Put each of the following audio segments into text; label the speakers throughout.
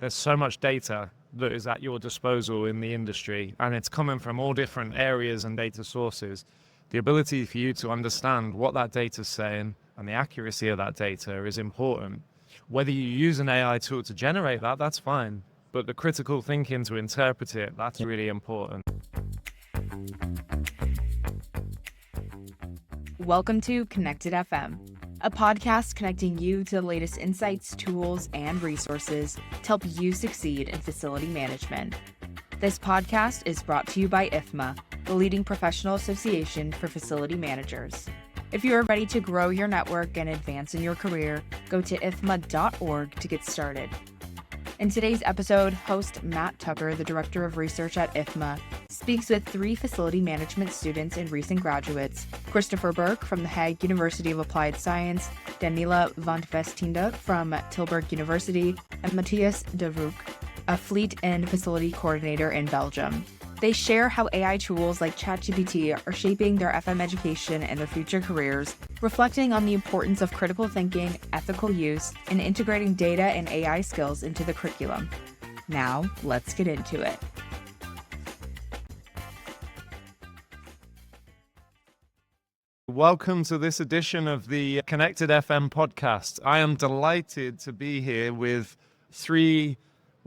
Speaker 1: There's so much data that is at your disposal in the industry, and it's coming from all different areas and data sources. The ability for you to understand what that data is saying and the accuracy of that data is important. Whether you use an AI tool to generate that, that's fine. But the critical thinking to interpret it, that's really important.
Speaker 2: Welcome to Connected FM, a podcast connecting you to the latest insights, tools, and resources to help you succeed in facility management. This podcast is brought to you by IFMA, the leading professional association for facility managers. If you are ready to grow your network and advance in your career, go to ifma.org to get started. In today's episode, host Matt Tucker, the Director of Research at IFMA, speaks with 3 facility management students and recent graduates, Christopher Bourke from the Hague University of Applied Science, Daniëlle van Westeinde from Tilburg University, and Mathias De Roeck, a fleet and facility coordinator in Belgium. They share how AI tools like ChatGPT are shaping their FM education and their future careers, reflecting on the importance of critical thinking, ethical use, and integrating data and AI skills into the curriculum. Now, let's get into it.
Speaker 1: Welcome to this edition of the Connected FM podcast. I am delighted to be here with 3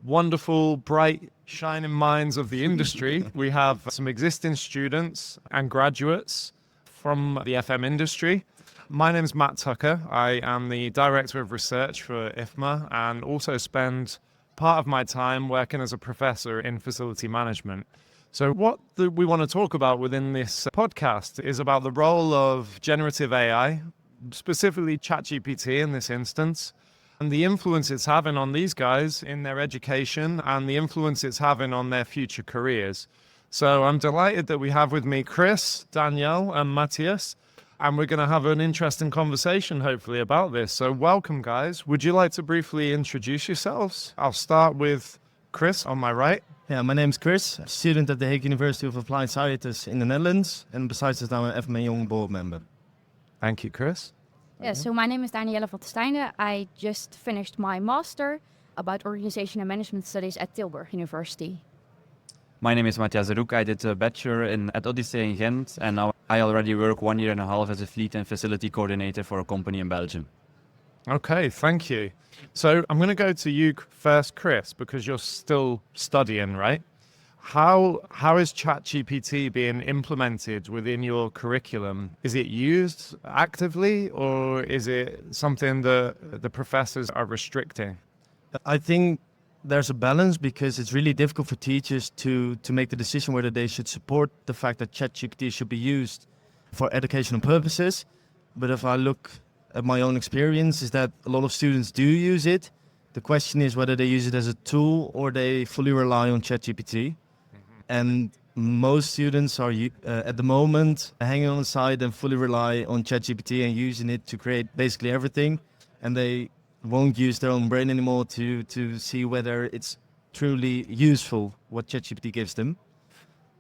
Speaker 1: wonderful, bright, shining minds of the industry. We have some existing students and graduates from the FM industry. My name is Matt Tucker. I am the Director of Research for IFMA and also spend part of my time working as a professor in facility management. So what we want to talk about within this podcast is about the role of generative AI, specifically ChatGPT in this instance, and the influence it's having on these guys in their education and the influence it's having on their future careers. So I'm delighted that we have with me Chris, Daniëlle, and Mathias, and we're going to have an interesting conversation, hopefully, about this. So welcome, guys. Would you like to briefly introduce yourselves? I'll start with Chris on my right.
Speaker 3: Yeah, my name is Chris, student at the Hague University of Applied Sciences in the Netherlands, and besides this, I'm an IFMA Young Board member.
Speaker 1: Thank you, Chris.
Speaker 4: Yeah, so my name is Daniëlle van Westeinde. I just finished my master about organization and management studies at Tilburg University.
Speaker 5: My name is Mathias De Roeck. I did a bachelor at Odyssey in Ghent, and now I already work 1.5 years as a fleet and facility coordinator for a company in Belgium.
Speaker 1: Okay, thank you. So I'm going to go to you first, Chris, because you're still studying, right? How is ChatGPT being implemented within your curriculum? Is it used actively, or is it something that the professors are restricting?
Speaker 3: I think there's a balance because it's really difficult for teachers to make the decision whether they should support the fact that ChatGPT should be used for educational purposes. But if I look at my own experience, is that a lot of students do use it. The question is whether they use it as a tool or they fully rely on ChatGPT. And most students are at the moment hanging on the side and fully rely on ChatGPT and using it to create basically everything. And they won't use their own brain anymore to see whether it's truly useful what ChatGPT gives them.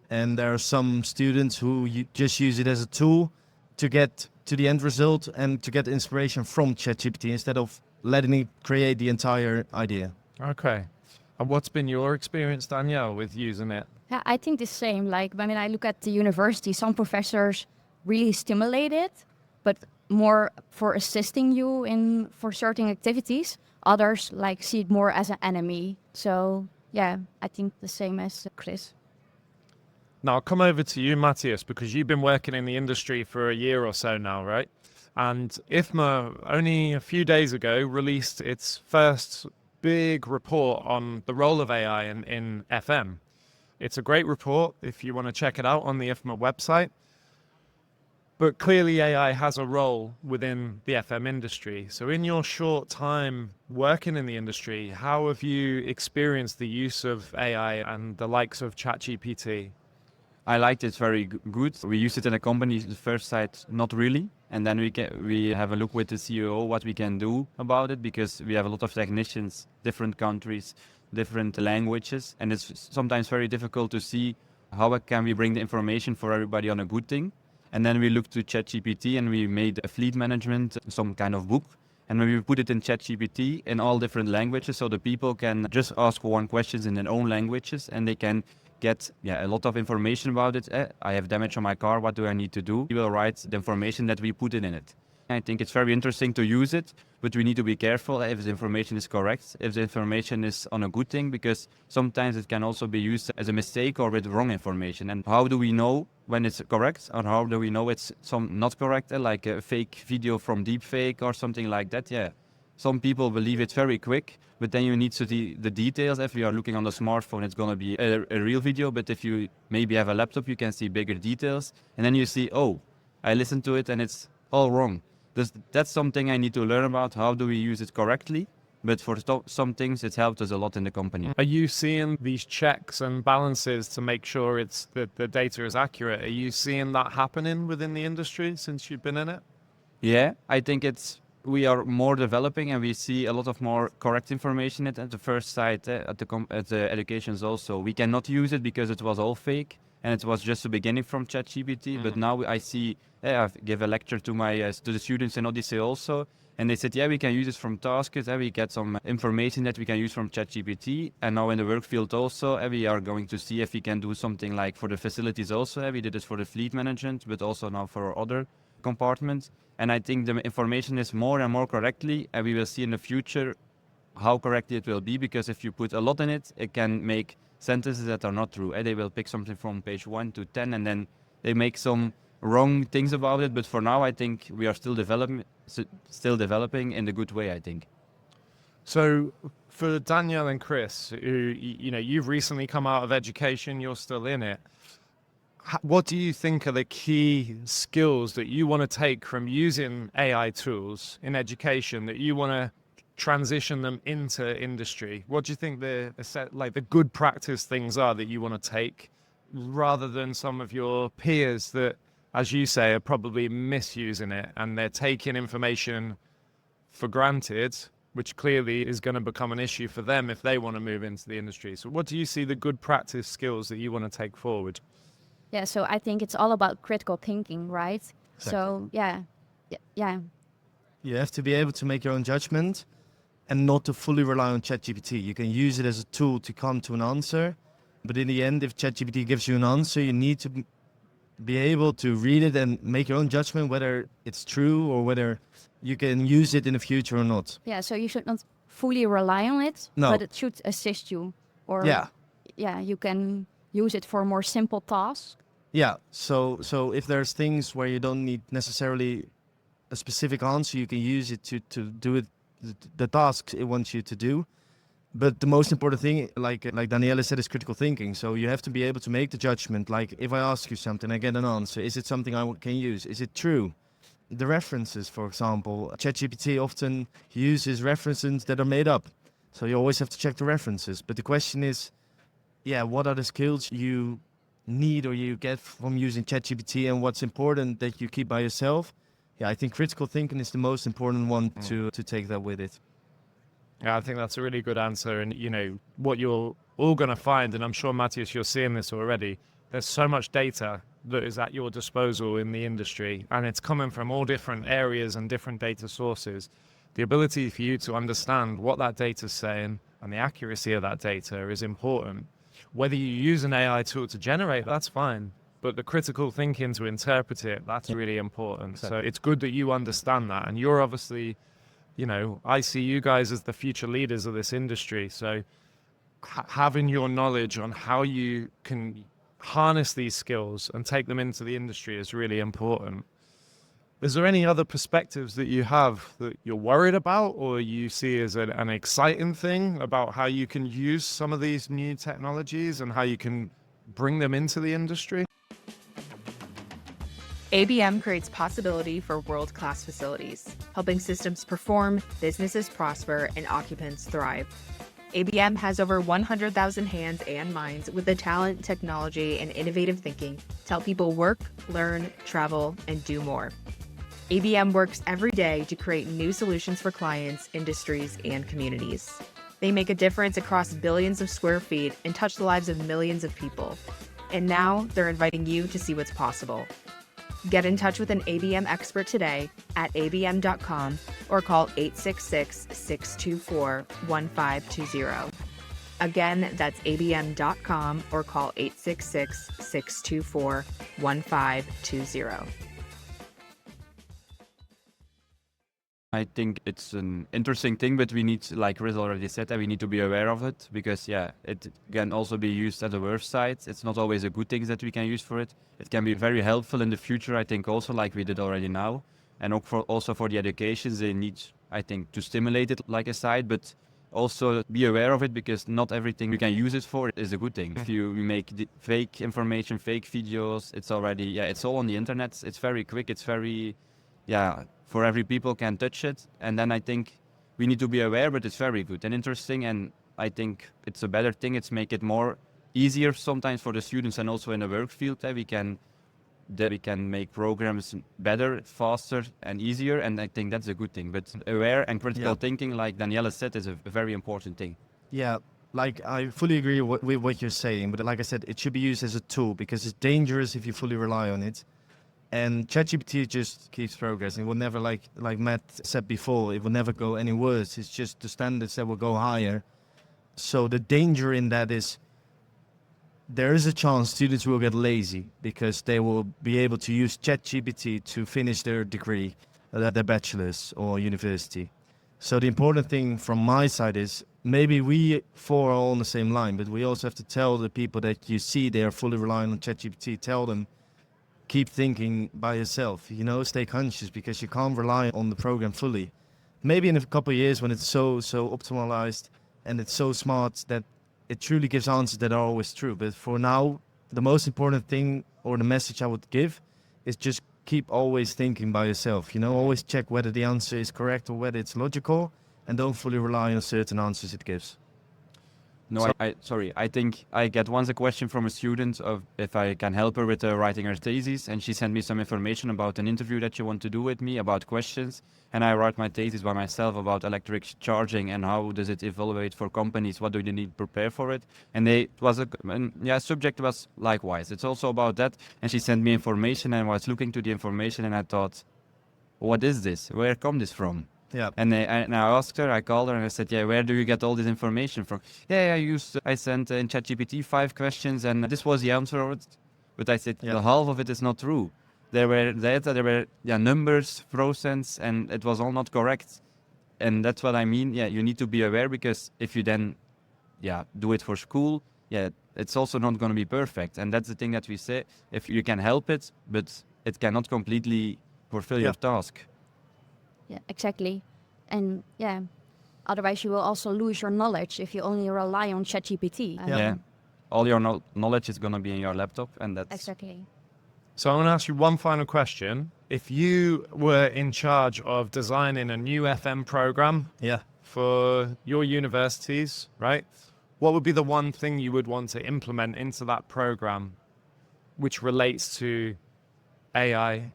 Speaker 3: And there are some students who just use it as a tool to get to the end result and to get inspiration from ChatGPT instead of letting it create the entire idea.
Speaker 1: Okay. And what's been your experience, Daniëlle, with using it?
Speaker 4: Yeah, I think the same. Like, when I look at the university, some professors really stimulate it, but more for assisting you for certain activities. Others see it more as an enemy. So yeah, I think the same as Chris.
Speaker 1: Now I'll come over to you, Mathias, because you've been working in the industry for a year or so now, right? And IFMA only a few days ago released its first big report on the role of AI in FM. It's a great report if you want to check it out on the IFMA website. But clearly AI has a role within the FM industry. So in your short time working in the industry, how have you experienced the use of AI and the likes of ChatGPT?
Speaker 5: I liked it very good. We used it in a company, the first site, not really. And then we have a look with the CEO what we can do about it, because we have a lot of technicians, different countries, different languages. And it's sometimes very difficult to see how can we bring the information for everybody on a good thing. And then we looked to ChatGPT and we made a fleet management, some kind of book. And when we put it in ChatGPT in all different languages, so the people can just ask one questions in their own languages, and they can get a lot of information about it. I have damage on my car, what do I need to do? We will write the information that we put in it. I think it's very interesting to use it, but we need to be careful if the information is correct, if the information is on a good thing, because sometimes it can also be used as a mistake or with wrong information. And how do we know when it's correct, or how do we know it's some not correct, like a fake video from deepfake or something like that? Yeah, some people believe it very quick, but then you need to see the details. If you are looking on the smartphone, it's going to be a real video, but if you maybe have a laptop, you can see bigger details, and then you see, oh, I listened to it and it's all wrong. That's something I need to learn about. How do we use it correctly? But for some things, it's helped us a lot in the company.
Speaker 1: Are you seeing these checks and balances to make sure it's that the data is accurate? Are you seeing that happening within the industry since you've been in it?
Speaker 5: Yeah, I think we are more developing, and we see a lot of more correct information at the first site at the educations also. We cannot use it because it was all fake, and it was just the beginning from ChatGPT. But now I see, I give a lecture to the students in Odyssey also, and they said, we can use it from tasks, we get some information that we can use from ChatGPT. And now in the work field also, we are going to see if we can do something like for the facilities also. We did it for the fleet management, but also now for other compartments. And I think the information is more and more correctly, and we will see in the future how correctly it will be, because if you put a lot in it, it can make sentences that are not true. They will pick something from page 1 to 10, and then they make some wrong things about it. But for now, I think we are still developing in the good way, I think.
Speaker 1: So for Daniëlle and Chris, who, you've recently come out of education, you're still in it. What do you think are the key skills that you want to take from using AI tools in education, that you want to transition them into industry? What do you think the good practice things are that you want to take, rather than some of your peers that, as you say, are probably misusing it and they're taking information for granted, which clearly is going to become an issue for them if they want to move into the industry? So what do you see the good practice skills that you want to take forward?
Speaker 4: Yeah, so I think it's all about critical thinking, right?
Speaker 3: Exactly.
Speaker 4: So yeah.
Speaker 3: You have to be able to make your own judgment and not to fully rely on ChatGPT. You can use it as a tool to come to an answer, but in the end, if ChatGPT gives you an answer, you need to be able to read it and make your own judgment whether it's true or whether you can use it in the future or not.
Speaker 4: Yeah, so you should not fully rely on it,
Speaker 3: No.
Speaker 4: but it should assist you. Or you can use it for more simple tasks.
Speaker 3: Yeah, so if there's things where you don't need necessarily a specific answer, you can use it to do it, the tasks it wants you to do. But the most important thing, like Daniëlle said, is critical thinking. So you have to be able to make the judgment. Like, if I ask you something, I get an answer. Is it something I can use? Is it true? The references, for example, ChatGPT often uses references that are made up. So you always have to check the references. But the question is, what are the skills you need or you get from using ChatGPT, and what's important that you keep by yourself? I think critical thinking is the most important one to take that with it.
Speaker 1: Yeah, I think that's a really good answer. And, what you're all going to find, and I'm sure, Mathias, you're seeing this already, there's so much data that is at your disposal in the industry, and it's coming from all different areas and different data sources. The ability for you to understand what that data is saying and the accuracy of that data is important. Whether you use an AI tool to generate, that's fine. But the critical thinking to interpret it, that's really important. Exactly. So it's good that you understand that. And you're obviously, I see you guys as the future leaders of this industry. So having your knowledge on how you can harness these skills and take them into the industry is really important. Is there any other perspectives that you have that you're worried about, or you see as an exciting thing about how you can use some of these new technologies and how you can bring them into the industry?
Speaker 2: ABM creates possibility for world-class facilities, helping systems perform, businesses prosper, and occupants thrive. ABM has over 100,000 hands and minds with the talent, technology, and innovative thinking to help people work, learn, travel, and do more. ABM works every day to create new solutions for clients, industries, and communities. They make a difference across billions of square feet and touch the lives of millions of people. And now they're inviting you to see what's possible. Get in touch with an ABM expert today at abm.com or call 866-624-1520. Again, that's abm.com or call 866-624-1520.
Speaker 5: I think it's an interesting thing, but we need, like Riz already said, that we need to be aware of it because, it can also be used at the worst side. It's not always a good thing that we can use for it. It can be very helpful in the future, I think, also like we did already now. And also for the educations, they need, I think, to stimulate it like a side, but also be aware of it because not everything you can use it for is a good thing. If you make the fake information, fake videos, it's already, it's all on the internet. It's very quick. It's very, for every people can touch it. And then I think we need to be aware, but it's very good and interesting. And I think it's a better thing. It's make it more easier sometimes for the students and also in the work field that we can make programs better, faster and easier. And I think that's a good thing. But aware and critical thinking, like Daniëlle said, is a very important thing.
Speaker 3: Yeah, like I fully agree with what you're saying. But like I said, it should be used as a tool because it's dangerous if you fully rely on it. And ChatGPT just keeps progressing. It will never, like Matt said before, it will never go any worse. It's just the standards that will go higher. So the danger in that is there is a chance students will get lazy because they will be able to use ChatGPT to finish their degree, their bachelor's or university. So the important thing from my side is maybe we four are all on the same line, but we also have to tell the people that you see they are fully relying on ChatGPT, tell them, keep thinking by yourself, stay conscious because you can't rely on the program fully. Maybe in a couple of years when it's so optimized and it's so smart that it truly gives answers that are always true. But for now, the most important thing or the message I would give is just keep always thinking by yourself. Always check whether the answer is correct or whether it's logical and don't fully rely on certain answers it gives.
Speaker 5: No, I think I get once a question from a student of if I can help her with writing her thesis, and she sent me some information about an interview that she want to do with me about questions, and I write my thesis by myself about electric charging and how does it evaluate for companies, what do they need to prepare for it, and subject was likewise. It's also about that, and she sent me information, and I was looking to the information, and I thought, what is this? Where come this from?
Speaker 3: Yeah.
Speaker 5: And I asked her, I called her and I said, where do you get all this information from? I sent in ChatGPT 5 questions and this was the answer of it. But I said, the half of it is not true. There were data, there were numbers, procents, and it was all not correct. And that's what I mean. You need to be aware because if you then, do it for school, it's also not going to be perfect. And that's the thing that we say, if you can help it, but it cannot completely fulfill your task.
Speaker 4: Yeah, exactly. And otherwise you will also lose your knowledge if you only rely on ChatGPT.
Speaker 5: All your knowledge is going to be in your laptop and that's...
Speaker 4: Exactly.
Speaker 1: So I'm going to ask you one final question. If you were in charge of designing a new FM program for your universities, right? What would be the one thing you would want to implement into that program which relates to AI,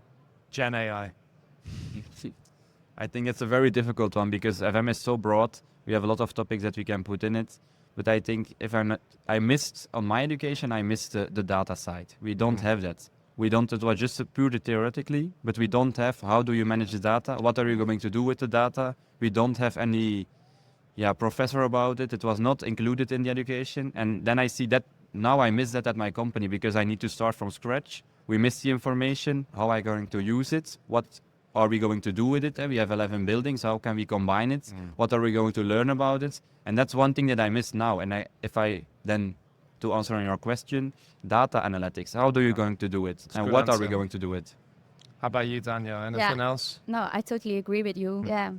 Speaker 1: Gen AI?
Speaker 5: I think it's a very difficult one because FM is so broad. We have a lot of topics that we can put in it. But I think I missed on my education, I missed the data side. We don't have that. It was just purely theoretically, but we don't have how do you manage the data? What are you going to do with the data? We don't have any professor about it. It was not included in the education. And then I see that now I miss that at my company because I need to start from scratch. We miss the information. How am I going to use it? What are we going to do with it? We have 11 buildings. How can we combine it? What are we going to learn about it? And that's one thing that I miss now. And to answer on your question, data analytics, how are you going to do it? And what are we going to do it?
Speaker 1: How about you, Daniëlle? Anything else?
Speaker 4: No, I totally agree with you. Yeah.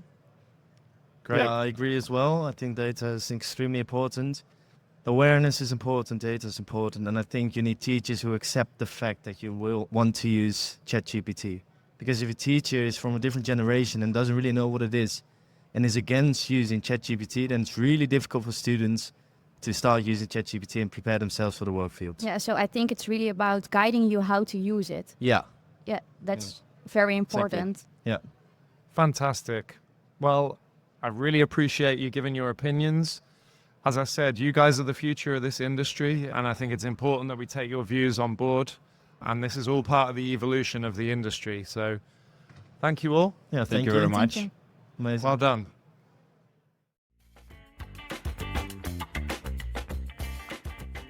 Speaker 1: Great.
Speaker 3: Yeah, I agree as well. I think data is extremely important. Awareness is important, data is important, and I think you need teachers who accept the fact that you will want to use ChatGPT. Because if a teacher is from a different generation and doesn't really know what it is and is against using ChatGPT, then it's really difficult for students to start using ChatGPT and prepare themselves for the work field.
Speaker 4: Yeah, so I think it's really about guiding you how to use it.
Speaker 3: Yeah.
Speaker 4: Yeah, that's very important.
Speaker 3: Exactly. Yeah.
Speaker 1: Fantastic. Well, I really appreciate you giving your opinions. As I said, you guys are the future of this industry, and I think it's important that we take your views on board. And this is all part of the evolution of the industry. So thank you all.
Speaker 3: Yeah,
Speaker 5: Thank you very much.
Speaker 4: you.
Speaker 3: Amazing.
Speaker 1: Well done.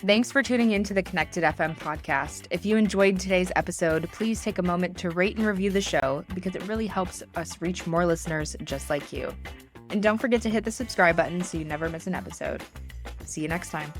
Speaker 2: Thanks for tuning in to the Connected FM podcast. If you enjoyed today's episode, please take a moment to rate and review the show because it really helps us reach more listeners just like you. And don't forget to hit the subscribe button so you never miss an episode. See you next time.